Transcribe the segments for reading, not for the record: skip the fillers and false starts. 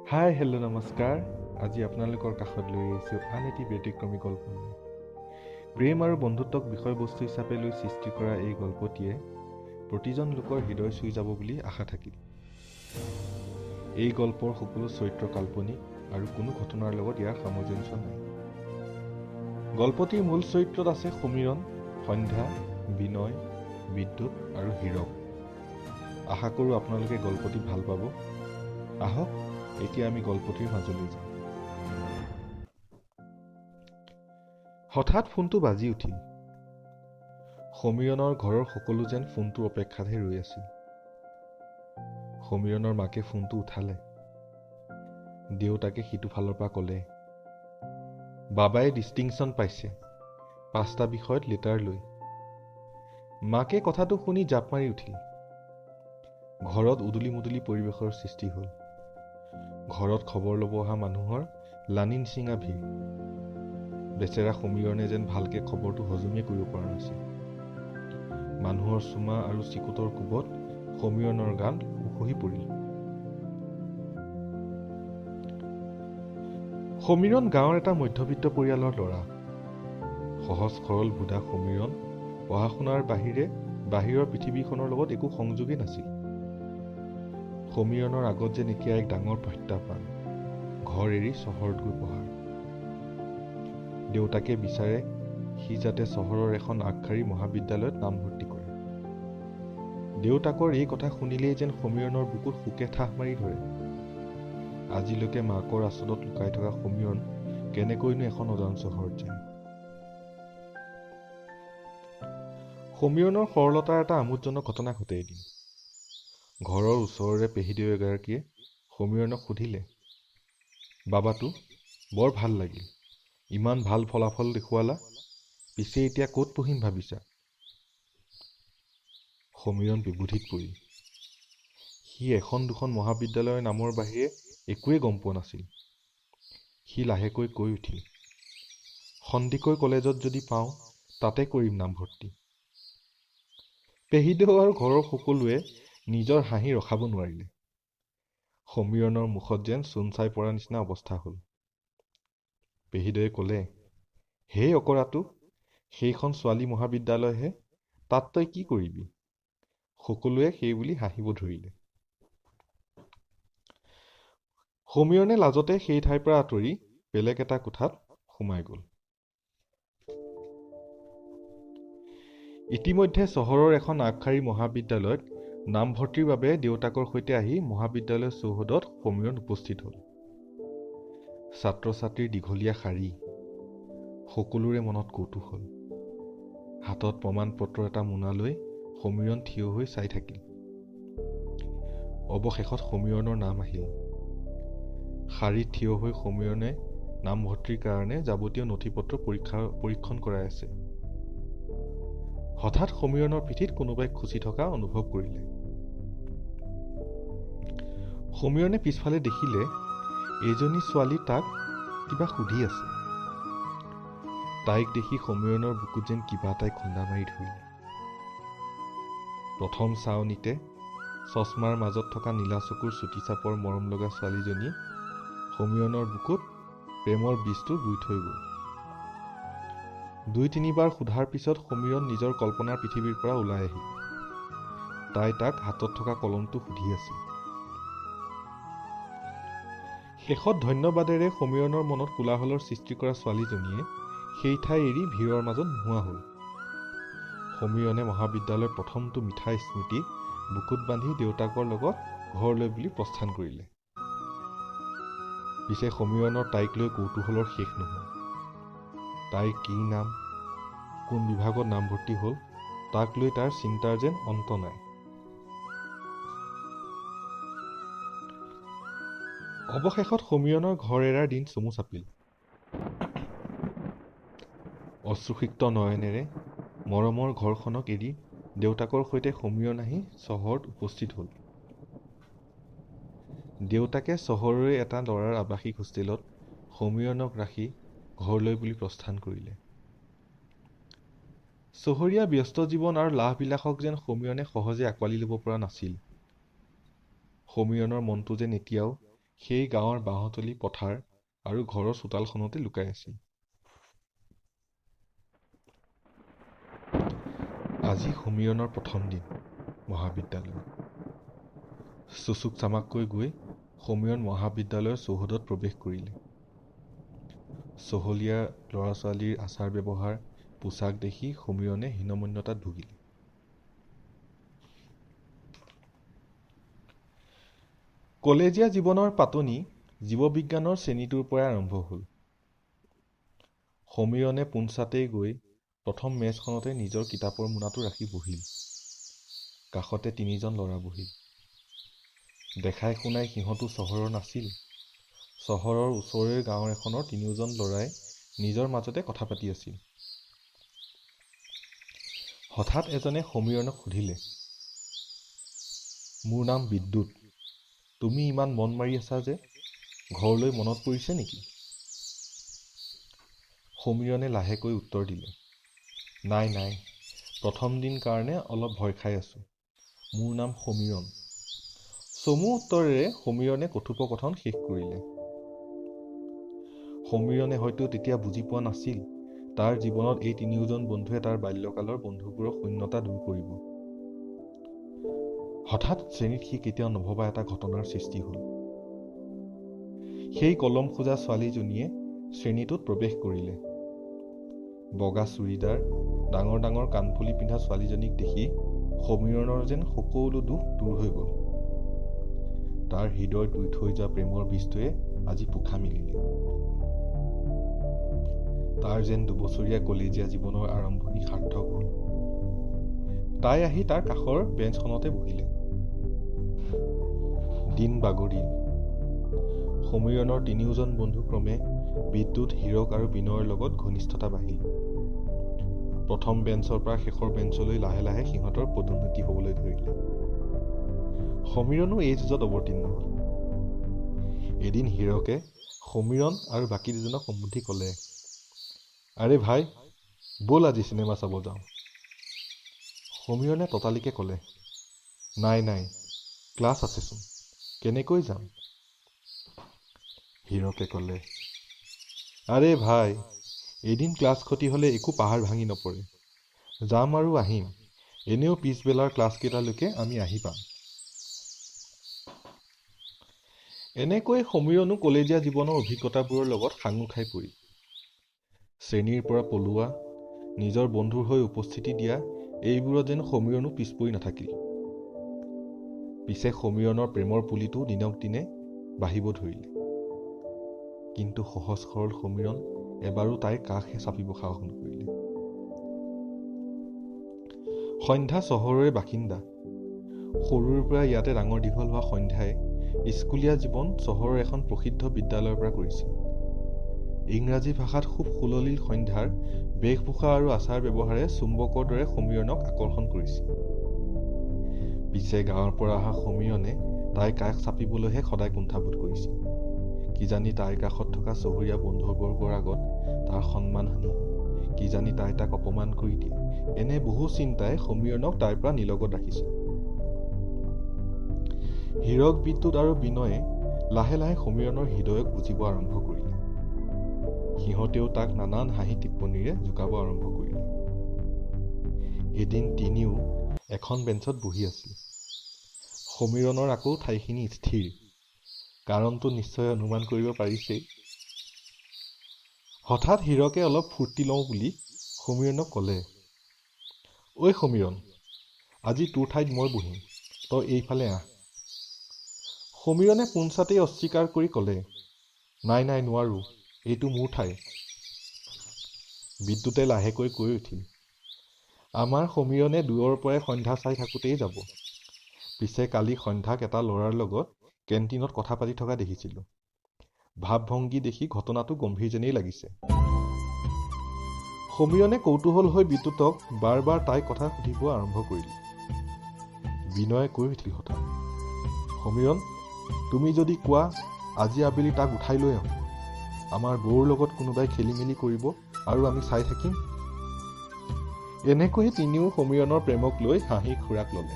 Hi hello' নমস্কাৰ। আজি আপোনালোকৰ কাষত লৈ আহিছোঁ আন এটি ব্যতিক্ৰমী গল্প। প্ৰেম আৰু বন্ধুত্বক বিষয়বস্তু হিচাপে লৈ সৃষ্টি কৰা এই গল্পটিয়ে প্ৰতিজন লোকৰ হৃদয় চুই যাব বুলি আশা থাকিল। এই গল্পৰ সকলো চৰিত্ৰ কাল্পনিক আৰু কোনো ঘটনাৰ লগত ইয়াৰ সামঞ্জস্য নাই। গল্পটিৰ মূল চৰিত্ৰত আছে সমীৰণ, সন্ধ্যা, বিনয়, বিদ্যুৎ আৰু হীৰক। আশা কৰোঁ আপোনালোকে গল্পটি ভাল পাব। আহক এতিয়া আমি গল্পটিৰ মাজলৈ যাওঁ। হঠাৎ ফোনটো বাজি উঠিল। সমীৰণৰ ঘৰৰ সকলো যেন ফোনটোৰ অপেক্ষাতহে ৰৈ আছিল। সমীৰণৰ মাকে ফোনটো উঠালে। দেউতাকে সিটো ফালৰ পৰা ক'লে, বাবাই ডিষ্টিংশ্যন পাইছে 5টা বিষয়ত লেটাৰ লৈ। মাকে কথাটো শুনি জাপ মাৰি উঠিল। ঘৰত উদুলি মুদুলি পৰিৱেশৰ সৃষ্টি হ'ল। ঘৰত খবৰ ল'ব অহা মানুহৰ লানি নিচিঙা ভিৰ। বেচেৰা সমীৰণে যেন ভালকে খবৰটো হজমেই কৰিব পৰা নাছিল। মানুহৰ চুমা আৰু চিকুটৰ কোবত সমীৰণৰ গান উখহি পৰিল। সমীৰণ গাঁৱৰ এটা মধ্যবিত্ত পৰিয়ালৰ ল'ৰা। সহজ সৰল বুধা সমীৰণ পঢ়া শুনাৰ বাহিৰৰ পৃথিৱীখনৰ লগত একো সংযোগেই নাছিল। সমীৰণৰ আগত যেন এতিয়া এক ডাঙৰ প্ৰত্যাহ্বান, ঘৰ এৰি চহৰত গৈ পঢ়া। দেউতাকে বিচাৰে সি যাতে চহৰৰ এখন আগশাৰী মহাবিদ্যালয়ত নামভৰ্তি কৰে। দেউতাকৰ এই কথা শুনিলেই যেন সমীৰণৰ বুকুত শোকে ঠাহ মাৰি ধৰে। আজিলৈকে মাকৰ আঁচলত লুকাই থকা সমীৰণ কেনেকৈনো এখন অজান চহৰত যায়। সমীৰণৰ সৰলতাৰ এটা আমোদজনক ঘটনা ঘটে এদিন। ঘৰৰ ওচৰৰে পেহীদেউ এগৰাকীয়ে সমীৰণক সুধিলে, বাবাটো বৰ ভাল লাগিল, ইমান ভাল ফলাফল দেখুৱালা, পিছে এতিয়া ক'ত পঢ়িম ভাবিছা? সমীৰণ বিবুধিত পৰিল। সি এখন দুখন মহাবিদ্যালয়ৰ নামৰ বাহিৰে একোৱেই গম পোৱা নাছিল। সি লাহেকৈ কৈ উঠিল, সন্দিকৈ কলেজত যদি পাওঁ তাতে কৰিম নামভৰ্তি। পেহীদেউ আৰু ঘৰৰ সকলোৱে নিজৰ হাঁহি ৰখাব নোৱাৰিলে। সমীৰণৰ মুখত যেন চূণ চাই পৰা নিচিনা অৱস্থা হ'ল। পেহীদেৱে ক'লে, হেই অকৰাটো, সেইখন ছোৱালী মহাবিদ্যালয়হে, তাত তই কি কৰিবি? সকলোৱে সেই বুলি হাঁহিব ধৰিলে। সমীৰণে লাজতে সেই ঠাইৰ পৰা আঁতৰি বেলেগ এটা কোঠাত সোমাই গ'ল। ইতিমধ্যে চহৰৰ এখন আগশাৰী মহাবিদ্যালয়ত নামভৰ্তিৰ বাবে দেউতাকৰ সৈতে আহি মহাবিদ্যালয়ৰ চৌহদত সমীৰণ উপস্থিত হ'ল। ছাত্ৰ ছাত্ৰীৰ দীঘলীয়া শাৰী, সকলোৰে মনত কৌতূহল। হাতত প্ৰমাণ পত্ৰ এটা মোনা লৈ সমীৰণ থিয় হৈ চাই থাকিল। অৱশেষত সমীৰণৰ নাম আহিল। শাৰীত থিয় হৈ সমীৰণে নামভৰ্তিৰ কাৰণে যাৱতীয় নথি পত্ৰ পৰীক্ষণ কৰাই আছে। হঠাৎ সমীৰণৰ পিঠিত কোনোবাই খুচি থকা অনুভৱ কৰিলে। সমীৰণে পিছফালে দেখিলে এজনী ছোৱালী তাক কিবা সুধি আছে। তাইক দেখি সমীৰণৰ বুকুত যেন কিবা এটাই খুন্দা মাৰি ধৰিলে। প্ৰথম চাৱনিতে চশমাৰ মাজত থকা নীলা চকুৰ চুটি চাপৰ মৰম লগা ছোৱালীজনী সমীৰণৰ বুকুত প্ৰেমৰ বীজটো ৰুই থৈ গ'ল। 2-3 বাৰ সোধাৰ পিছত সমীৰণ নিজৰ কল্পনাৰ পৃথিৱীৰ পৰা ওলাই আহিল। তাই তাক হাতত থকা কলমটো সুধি আছিল। শেষত ধন্যবাদেৰে সমীৰণৰ মনত কোলাহলৰ সৃষ্টি কৰা ছোৱালীজনীয়ে সেই ঠাই এৰি ভিৰৰ মাজত নোহোৱা হ'ল। সমীৰণে মহাবিদ্যালয়ৰ প্ৰথমটো মিঠা স্মৃতি বুকুত বান্ধি দেউতাকৰ লগত ঘৰলৈ বুলি প্ৰস্থান কৰিলে। পিছে সমীৰণৰ তাইক লৈ কৌতূহলৰ শেষ নহ'ল। তাইৰ কি নাম, কোন বিভাগত নামভৰ্তি হ'ল, তাক লৈ তাৰ চিন্তাৰ যেন অন্ত নাই। অৱশেষত সমীৰণৰ ঘৰ এৰাৰ দিন চমু চাপিল। অশ্ৰুসিক্ত নয়নেৰে মৰমৰ ঘৰখনক এৰি দেউতাকৰ সৈতে সমীৰণ আহি চহৰত উপস্থিত হ'ল। দেউতাকে চহৰৰে এটা ল'ৰাৰ আৱাসিক হোষ্টেলত সমীৰণক ৰাখি ঘৰলৈ বুলি প্ৰস্থান কৰিলে। চহৰীয়া ব্যস্ত জীৱন আৰু লাভবিলাসক যেন সমীৰণে সহজে আঁকোৱালি ল'ব পৰা নাছিল। সমীৰণৰ মনটো যেন এতিয়াও সেই গাঁৱৰ বাঁহতলী পথাৰ আৰু ঘৰৰ চোতালখনতে লুকাই আছিল। আজি সমীৰণৰ প্ৰথম দিন মহাবিদ্যালয়। চুচুক চামাককৈ গৈ সমীৰণ মহাবিদ্যালয়ৰ চৌহদত প্ৰৱেশ কৰিলে। চহলীয়া ল'ৰা ছোৱালীৰ আচাৰ ব্যৱহাৰ পোছাক দেখি সমীৰণে হীনমন্যতাত ভুগিলে। কলেজীয়া জীৱনৰ পাতনি জীৱবিজ্ঞানৰ শ্ৰেণীটোৰ পৰাই আৰম্ভ হ'ল। সমীৰণে পোনছাতেই গৈ প্ৰথম মেজখনতে নিজৰ কিতাপৰ মোনাটো ৰাখি বহিল। কাষতে 3জন ল'ৰা বহিল। দেখাই শুনাই সিহঁতো চহৰৰ নাছিল। চহৰৰ ওচৰৰে গাঁও এখনৰ 3জন ল'ৰাই নিজৰ মাজতে কথা পাতি আছিল। হঠাৎ এজনে সমীৰণক সুধিলে, মোৰ নাম বিদ্যুৎ, তুমি ইমান মন মাৰি আছা যে, ঘৰলৈ মনত পৰিছে নেকি? সমীৰণে লাহেকৈ উত্তৰ দিলে, নাই নাই, প্ৰথম দিন কাৰণে অলপ ভয় খাই আছো। মোৰ নাম সমীৰণ। চমু উত্তৰেৰে সমীৰণে কথোপকথন শেষ কৰিলে। সমীৰণে হয়তো তেতিয়া বুজি পোৱা নাছিল তাৰ জীৱনত এই 3জন বন্ধুৱে তাৰ বাল্যকালৰ বন্ধুবোৰৰ শূন্যতা দূৰ কৰিব। হঠাৎ শ্ৰেণীত সি কেতিয়াও নভবা এটা ঘটনাৰ সৃষ্টি হ'ল। সেই কলম খোজা ছোৱালীজনীয়ে শ্ৰেণীটোত প্ৰৱেশ কৰিলে। বগা চুৰিদাৰ, ডাঙৰ ডাঙৰ কাণফুলি পিন্ধা ছোৱালীজনীক দেখি সমীৰণৰ যেন সকলো দুখ দূৰ হৈ গ'ল। তাৰ হৃদয়ত ৰুই থৈ যোৱা প্ৰেমৰ বীজটোৱে আজি পোখা মেলিলে। তাৰ যেন 2 বছৰীয়া কলেজীয়া জীৱনৰ আৰম্ভণি সাৰ্থক হ'ল। তাই আহি তাৰ কাষৰ বেঞ্চখনতে বহিলে। দিন বাগৰিল। সমীৰণৰ 3জন বন্ধু ক্ৰমে বিদ্যুৎ, হীৰক আৰু বিনয়ৰ লগত ঘনিষ্ঠতা বাঢ়িল। প্ৰথম বেঞ্চৰ পৰা শেষৰ বেঞ্চলৈ লাহে লাহে সিহঁতৰ পদোন্নতি হ'বলৈ ধৰিলে। সমীৰণো এই যুঁজত অৱতীৰ্ণ হ'ল। এদিন হীৰকে সমীৰণ আৰু বাকী 2জনক সম্বোধি ক'লে, আৰে ভাই, ব'ল আজি চিনেমা চাব যাওঁ। সমীৰণে ততালিকে ক'লে, নাই নাই, ক্লাছ আছেচোন, কেনেকৈ যাম? হীৰকে ক'লে, আৰে ভাই, এদিন ক্লাছ ক্ষতি হ'লে একো পাহাৰ ভাঙি নপৰে। যাম আৰু আহিম, এনেও পিছবেলাৰ ক্লাছকেইটালৈকে আমি আহি পাম। এনেকৈ সমীৰণো কলেজীয়া জীৱনৰ অভিজ্ঞতাবোৰৰ লগত সাঙুৰ খাই পৰিল। শ্ৰেণীৰ পৰা পলোৱা, নিজৰ বন্ধুৰ হৈ উপস্থিতি দিয়া, এইবোৰত যেন সমীৰণো পিছ পৰি নাথাকিল। পিছে সমীৰণৰ প্ৰেমৰ পুলিটো দিনক দিনে বাঢ়িব ধৰিলে। কিন্তু সহজ সৰল সমীৰণ এবাৰো তাইৰ কাষহে চাপিব সাহস নকৰিলে। সন্ধ্যা চহৰৰে বাসিন্দা। সৰুৰ পৰা ইয়াতে ডাঙৰ দীঘল হোৱা সন্ধ্যাই স্কুলীয়া জীৱন চহৰৰ এখন প্ৰসিদ্ধ বিদ্যালয়ৰ পৰা কৰিছিল। ইংৰাজী ভাষাত খুব সুললিল সন্ধ্যাৰ বেশভূষা আৰু আচাৰ ব্যৱহাৰে চুম্বকৰ দৰে সমীৰণক আকৰ্ষণ কৰিছিল। পিছে গাঁৱৰ পৰা অহা সমীৰণে তাইৰ কাষ চাপিবলৈহে সদায় কুণ্ঠাবোধ কৰিছিল। কিজানি তাইৰ কাষত থকা চহৰীয়া বন্ধুবৰ্গৰ আগত তাৰ সন্মানহানি, কিজানি তাই তাক অপমান কৰি দিয়ে, এনে বহু চিন্তাই সমীৰণক তাইৰ পৰা নিলগত ৰাখিছিল। হীৰক, বিদ্যুৎ আৰু বিনয়ে লাহে লাহে সমীৰণৰ হৃদয়ক বুজিব আৰম্ভ কৰিলে। সিহঁতেও তাক নানান হাঁহি টিপ্পনীৰে জোকাব আৰম্ভ কৰিলে। এদিন তিনিও এখন বেঞ্চত বহি আছিল। সমীৰণৰ আকৌ ঠাইখিনি স্থিৰ। কাৰণটো নিশ্চয় অনুমান কৰিব পাৰিছেই। হঠাৎ হীৰকে অলপ ফূৰ্তি লওঁ বুলি সমীৰণক ক'লে, ঐ সমীৰণ, আজি তোৰ ঠাইত মই বহিম, তই এইফালে আহ। সমীৰণে পোনছাতেই অস্বীকাৰ কৰি ক'লে, নাই নাই, নোৱাৰো, এইটো মোৰ ঠাই। বিদ্যুতে লাহেকৈ কৈ উঠিল, আমাৰ সমীৰণে দূৰৰ পৰাই সন্ধ্যা চাই থাকোঁতেই যাব। পিছে কালি সন্ধ্যাক এটা ল'ৰাৰ লগত কেণ্টিনত কথা পাতি থকা দেখিছিলোঁ। ভাৱ-ভংগী দেখি ঘটনাটো গম্ভীৰ যেনেই লাগিছে। সমীৰণে কৌতূহল হৈ বিদ্যুতক বাৰ বাৰ তাইৰ কথা সুধিব আৰম্ভ কৰিলে। বিনয়ে কৈ উঠিল হঠাৎ, সমীৰণ, তুমি যদি কোৱা আজি আবেলি তাক উঠাই লৈ আহোঁ। আমাৰ বৌৰ লগত কোনোবাই খেলি মেলি কৰিব আৰু আমি চাই থাকিম। এনেকৈয়ে তিনিও সমীৰণৰ প্ৰেমক লৈ হাঁহি খুৰাক ল'লে।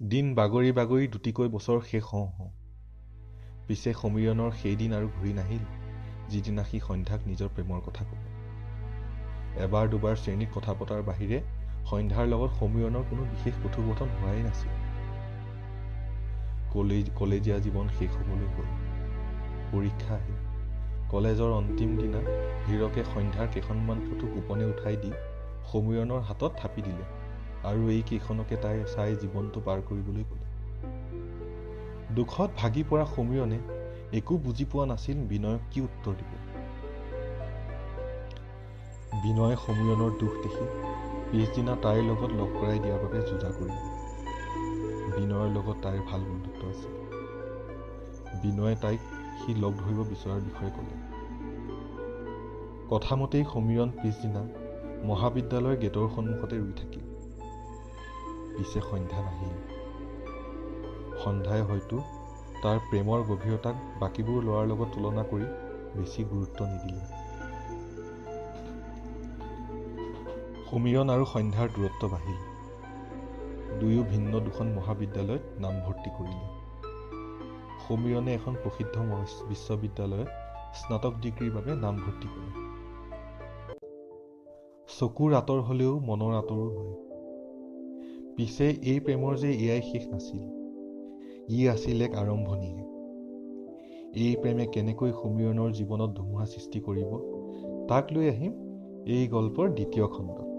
দিন বাগৰি বাগৰি দুটিকৈ বছৰ শেষ হওঁ হওঁ। পিছে সমীৰণৰ সেইদিন আৰু ঘূৰি নাহিল, যিদিনা সি সন্ধ্যাক নিজৰ প্ৰেমৰ কথা ক'ব। এবাৰ দুবাৰ শ্ৰেণীত কথা পতাৰ বাহিৰে সন্ধ্যাৰ লগত সমীৰণৰ কোনো বিশেষ কথোপকথন হোৱাই নাছিল। কলেজীয়া জীৱন শেষ হ'বলৈ গ'ল। পৰীক্ষা আহিল। কলেজৰ অন্তিম দিনা হীৰকে সন্ধ্যাৰ কেইখনমান ফটো গোপনে উঠাই দি সমীৰণৰ হাতত থাপি দিলে আৰু এই কেইখনকে তাই চাই জীৱনটো পাৰ কৰিবলৈ ক'লে। দুখত ভাগি পৰা সমীৰনে একো বুজি পোৱা নাছিল বিনয়ক কি উত্তৰ দিব। বিনয়ে সমীৰণৰ দুখ দেখি পিছদিনা তাইৰ লগত লগ কৰাই দিয়াৰ বাবে যোজা কৰিলে। বিনয়ৰ লগত তাইৰ ভাল বন্ধুত্ব আছিল। বিনয়ে তাইক সি লগ ধৰিব বিচৰাৰ বিষয়ে ক'লে। কথামতেই সমীৰণ পিছদিনা মহাবিদ্যালয়ৰ গেটৰ সন্মুখতে ৰুই থাকিল। পিছে সন্ধ্যা নাহিল। সন্ধ্যাই হয়তো তাৰ প্ৰেমৰ গভীৰতাক বাকীবোৰ ল'ৰাৰ লগত তুলনা কৰি বেছি গুৰুত্ব নিদিলে। সমীৰণ আৰু সন্ধ্যাৰ দূৰত্ব বাঢ়িল। দুয়ো ভিন্ন দুখন মহাবিদ্যালয়ত নামভৰ্তি কৰিলে। সমীৰণে এখন প্ৰসিদ্ধ বিশ্ববিদ্যালয়ত স্নাতক ডিগ্ৰীৰ বাবে নামভৰ্তি কৰে। চকুৰ আঁতৰ হ'লেও মনৰ আঁতৰো হয়। পিছে এই প্ৰেমৰ যে এয়াই শেষ নাছিল, ই আছিল এক আৰম্ভণিহে। এই প্ৰেমে কেনেকৈ সমীৰণৰ জীৱনত ধুমুহা সৃষ্টি কৰিব, তাক লৈ আহিম এই গল্পৰ দ্বিতীয় খণ্ডত।